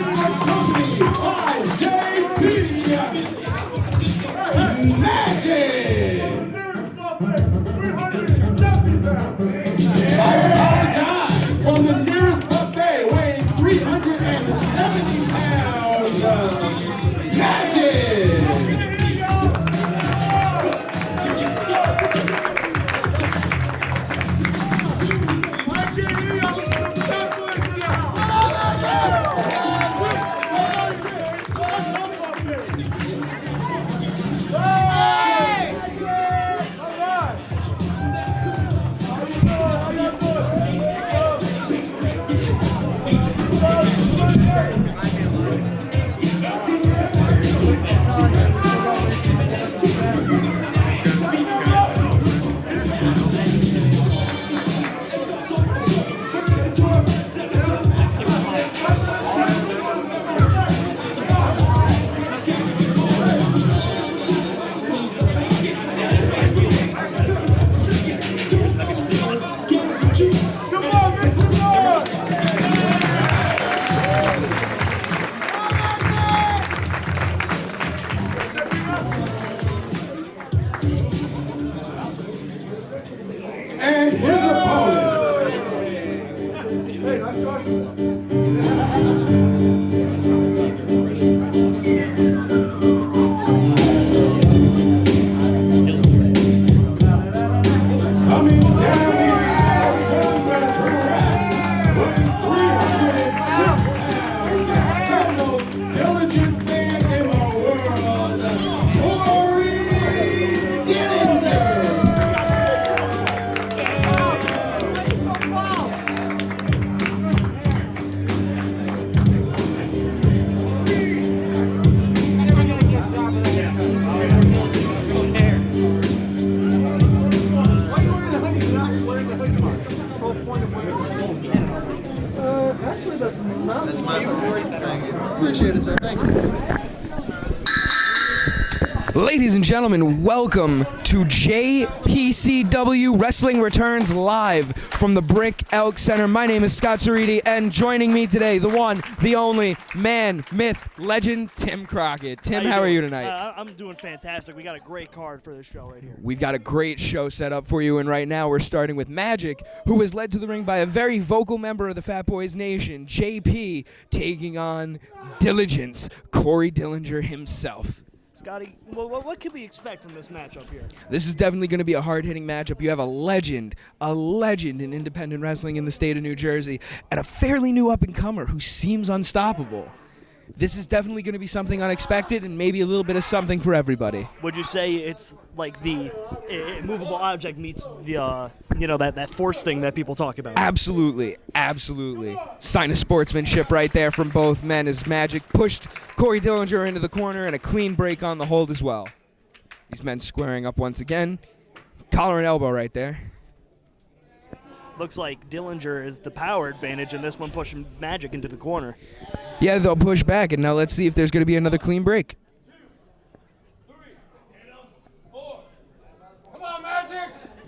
accompanied by JP Magic. I apologize, from the nearest buffet weighing 370 pounds, Magic. And his opponent. Coming down the aisle from the track, weighing 306 pounds, the most diligent man in the world, Corey Dillinger. Actually, that's my fault. Appreciate it, sir. Thank you. Ladies and gentlemen, welcome to JPCW Wrestling Returns live from the Brick Elk Center. My name is Scott Ceriti, and joining me today, the one, the only, man, myth, legend, Tim Crockett. Tim, how are you tonight? I'm doing fantastic. We got a great card for this show right here. We've got a great show set up for you, and right now we're starting with Magic, who was led to the ring by a very vocal member of the Fat Boys Nation, JP, taking on Diligence, Corey Dillinger himself. Scotty, what can we expect from this matchup here? This is definitely going to be a hard-hitting matchup. You have a legend in independent wrestling in the state of New Jersey, and a fairly new up-and-comer who seems unstoppable. This is definitely going to be something unexpected and maybe a little bit of something for everybody. Would you say it's like the immovable object meets the, that force thing that people talk about? Absolutely, absolutely. Sign of sportsmanship right there from both men as Magic pushed Corey Dillinger into the corner and a clean break on the hold as well. These men squaring up once again. Collar and elbow right there. Looks like Dillinger is the power advantage, and this one pushing Magic into the corner. Yeah, they'll push back, and now let's see if there's going to be another clean break.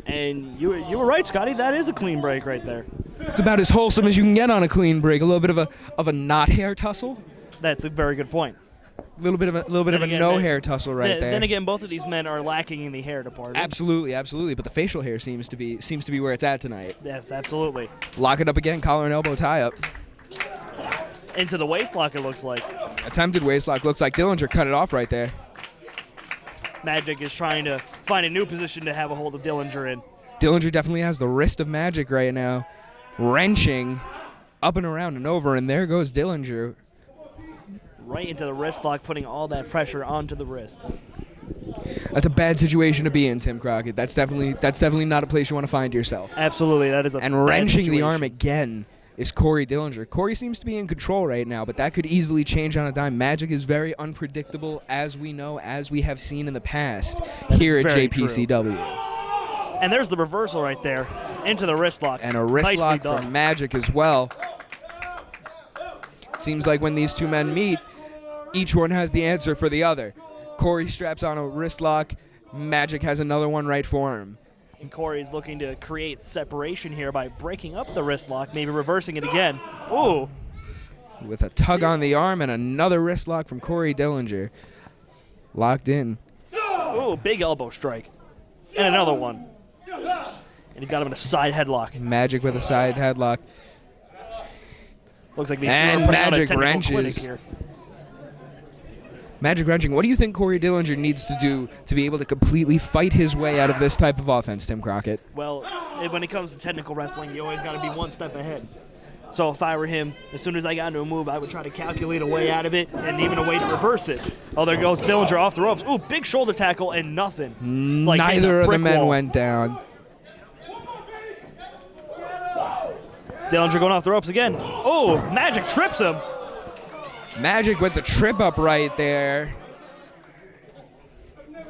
And you were right, Scotty. That is a clean break right there. It's about as wholesome as you can get on a clean break. A little bit of a not hair tussle. That's a very good point. A little bit of a no hair tussle right there. Then again, both of these men are lacking in the hair department. Absolutely, absolutely. But the facial hair seems to be where it's at tonight. Yes, absolutely. Lock it up again. Collar and elbow tie up. Into the waist lock, it looks like. Attempted waist lock. Looks like Dillinger cut it off right there. Magic is trying to find a new position to have a hold of Dillinger in. Dillinger definitely has the wrist of Magic right now. Wrenching up and around and over, and there goes Dillinger. Right into the wrist lock, putting all that pressure onto the wrist. That's a bad situation to be in, Tim Crockett. That's definitely not a place you want to find yourself. Absolutely, that is a and bad wrenching situation. the arm again is Corey Dillinger. Corey seems to be in control right now, but that could easily change on a dime. Magic is very unpredictable, as we know, as we have seen in the past here at JPCW. And there's the reversal right there into the wrist lock. And a wrist lock from Magic as well. It seems like when these two men meet, each one has the answer for the other. Corey straps on a wrist lock. Magic has another one right for him. And Corey's looking to create separation here by breaking up the wrist lock, maybe reversing it again. Ooh. with a tug on the arm and another wrist lock from Corey Dillinger. Locked in. Oh, big elbow strike. And another one. And he's got him in a side headlock. Magic with a side headlock. Looks like these And two are putting on a Magic technical clinic wrenches. here. Magic wrenching. What do you think Corey Dillinger needs to do to be able to completely fight his way out of this type of offense, Tim Crockett? Well, when it comes to technical wrestling, you always got to be one step ahead. So if I were him, as soon as I got into a move, I would try to calculate a way out of it and even a way to reverse it. Oh, there goes Dillinger off the ropes. Ooh, big shoulder tackle and nothing. It's like hitting Neither a of the brick men wall. went down. Dillinger going off the ropes again. Oh, Magic trips him. Magic with the trip up right there.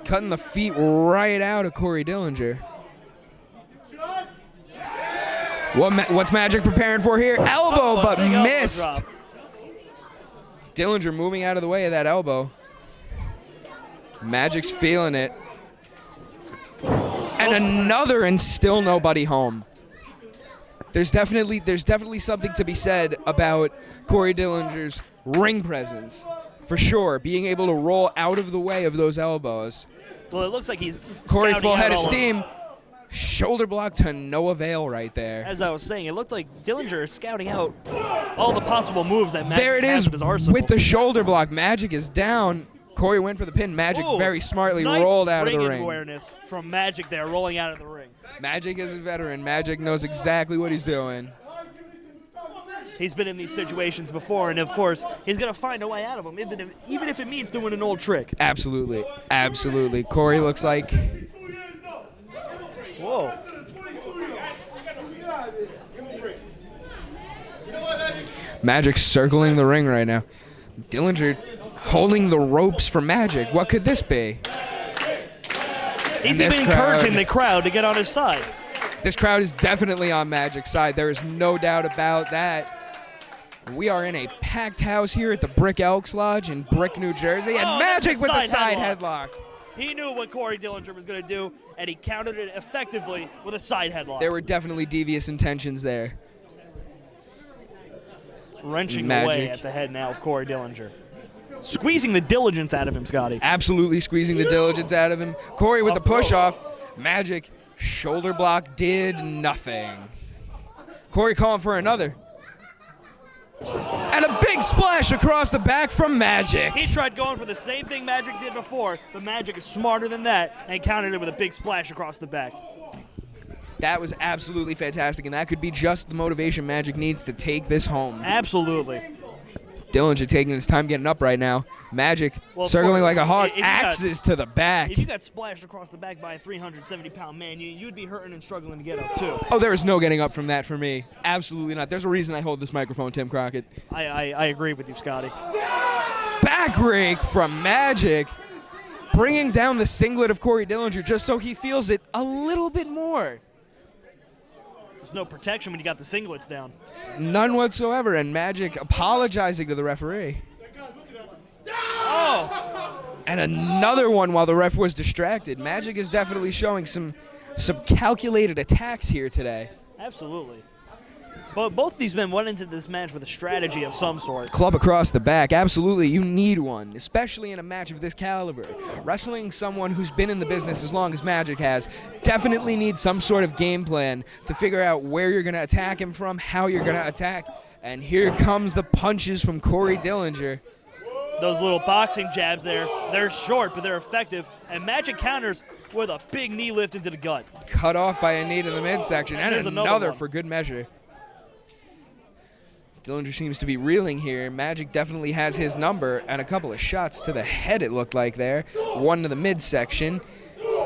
Cutting the feet right out of Corey Dillinger. What's Magic preparing for here? Elbow, but big elbow missed. drop. Dillinger moving out of the way of that elbow. Magic's feeling it. And another, and still nobody home. There's definitely something to be said about Corey Dillinger's ring presence. For sure, being able to roll out of the way of those elbows. Well, it looks like he's Corey scouting full head out of all steam. Shoulder block to no avail right there. As I was saying, it looked like Dillinger is scouting out all the possible moves that Magic There it has is in his arsenal. with the shoulder block. Magic is down. Corey went for the pin. Magic Ooh, very smartly nice rolled out of the ring ring. awareness from Magic there, rolling out of the ring. Magic is a veteran. Magic knows exactly what he's doing. He's been in these situations before, and of course, he's going to find a way out of them, even if it means doing an old trick. Absolutely. Absolutely. Corey looks like Whoa. Magic circling the ring right now. Dillinger holding the ropes for Magic. What could this be? He's this even crowd- encouraging the crowd to get on his side. This crowd is definitely on Magic's side. There is no doubt about that. We are in a packed house here at the Brick Elks Lodge in Brick, New Jersey, and Oh, that's Magic a with the side side headlock. headlock. He knew what Corey Dillinger was going to do, and he countered it effectively with a side headlock. There were definitely devious intentions there. Wrenching Magic. away at the head now of Corey Dillinger. Squeezing the diligence out of him, Scotty. Absolutely squeezing the diligence out of him. Corey with Off the the push ropes. off. Magic shoulder block did nothing. Corey calling for another. And a big splash across the back from Magic. He tried going for the same thing Magic did before, but Magic is smarter than that and countered it with a big splash across the back. That was absolutely fantastic, and that could be just the motivation Magic needs to take this home. Absolutely. Dillinger taking his time getting up right now. Magic Well, of circling course, like a hawk. if you got- Axes to the back. If you got splashed across the back by a 370-pound man, you'd be hurting and struggling to get up, too. Oh, there is no getting up from that for me. Absolutely not. There's a reason I hold this microphone, Tim Crockett. I agree with you, Scotty. Back rake from Magic. Bringing down the singlet of Corey Dillinger just so he feels it a little bit more. There's no protection when you got the singlets down. None whatsoever, and Magic apologizing to the referee. Oh! And another one while the ref was distracted. Magic is definitely showing some calculated attacks here today. Absolutely. But both these men went into this match with a strategy of some sort. Club across the back, absolutely, you need one, especially in a match of this caliber. Wrestling someone who's been in the business as long as Magic has definitely needs some sort of game plan to figure out where you're going to attack him from, how you're going to attack. And here comes the punches from Corey Dillinger. Those little boxing jabs there, they're short, but they're effective. And Magic counters with a big knee lift into the gut. Cut off by a knee to the midsection, and there's another another one. for good measure. Dillinger seems to be reeling here. Magic definitely has his number, and a couple of shots to the head it looked like there. One to the midsection,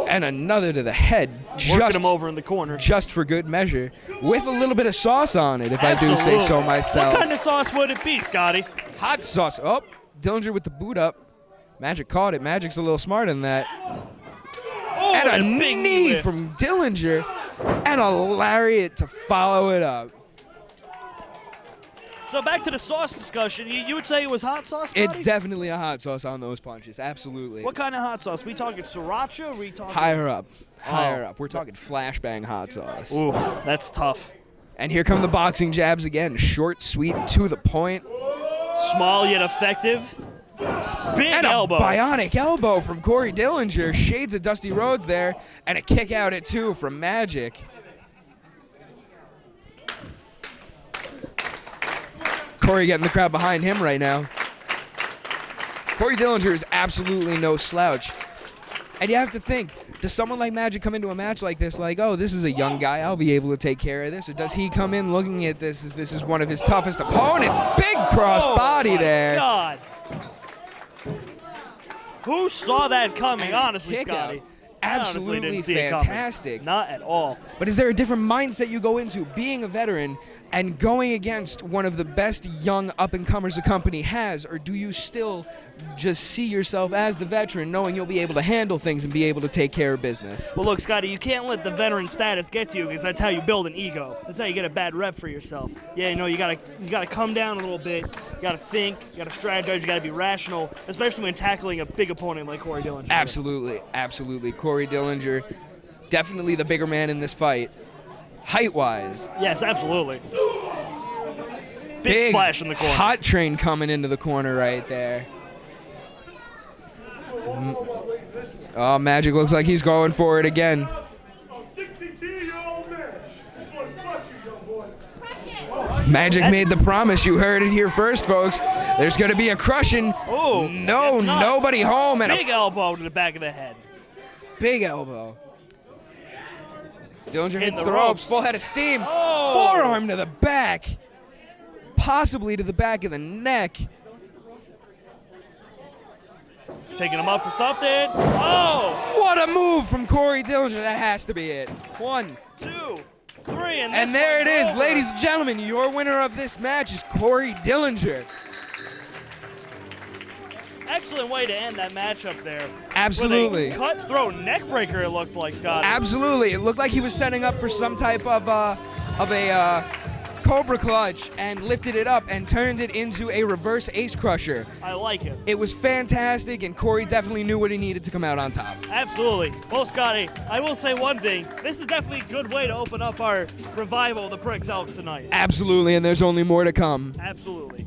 and another to the head. Working him over in the corner. Just for good measure, with a little bit of sauce on it, if I do say so Absolutely. myself. What kind of sauce would it be, Scotty? Hot sauce. Oh, Dillinger with the boot up. Magic caught it. Magic's a little smarter than that. Oh, And a big knee lift. from Dillinger, and a lariat to follow it up. So back to the sauce discussion. You would say it was hot sauce, Scotty? It's definitely a hot sauce on those punches. Absolutely. What kind of hot sauce? We talking sriracha or we talking... Higher up. Higher Oh. up. We're talking flashbang hot sauce. Ooh, that's tough. And here come the boxing jabs again. Short, sweet, to the point. Small yet effective. Big And elbow. a bionic elbow from Corey Dillinger. Shades of Dusty Rhodes there. And a kick out at 2 from Magic. Corey getting the crowd behind him right now. Corey Dillinger is absolutely no slouch. And you have to think, does someone like Magic come into a match like this like, oh, this is a young guy, I'll be able to take care of this? Or does he come in looking at this as this is one of his toughest opponents? Big cross body my there. God. Who saw that coming, And honestly, kick out. Scotty? I honestly Absolutely didn't see it coming. fantastic. Not at all. But is there a different mindset you go into being a veteran and going against one of the best young up-and-comers the company has? Or do you still just see yourself as the veteran, knowing you'll be able to handle things and be able to take care of business? Well, look, Scotty, you can't let the veteran status get to you because that's how you build an ego. That's how you get a bad rep for yourself. Yeah, you gotta come down a little bit. You gotta think. You gotta strategize. You gotta be rational, especially when tackling a big opponent like Corey Dillinger. Absolutely, absolutely. Corey Dillinger, definitely the bigger man in this fight, height-wise. Yes, absolutely. Big splash in the corner. Hot train coming into the corner right there. Oh, Magic looks like he's going for it again. Magic made the promise. You heard it here first, folks. There's going to be a crushing. Oh, No, guess not. nobody home. And Big elbow to the back of the head. a big elbow. Dillinger hits the the ropes. ropes. Full head of steam. Oh. Forearm to the back. Possibly to the back of the neck. Picking him up for something. Oh! What a move from Corey Dillinger. That has to be it. 1, 2, 3, and and this there it one's is, over. ladies and gentlemen. Your winner of this match is Corey Dillinger. Excellent way to end that matchup there. Absolutely. With a cutthroat neck breaker, it looked like, Scott. Absolutely. It looked like he was setting up for some type of a Cobra clutch and lifted it up and turned it into a reverse ace crusher. I like it. It was fantastic, and Corey definitely knew what he needed to come out on top. Absolutely. Well, Scotty, I will say one thing. This is definitely a good way to open up our revival of the Pricks Elks tonight. Absolutely, and there's only more to come. Absolutely.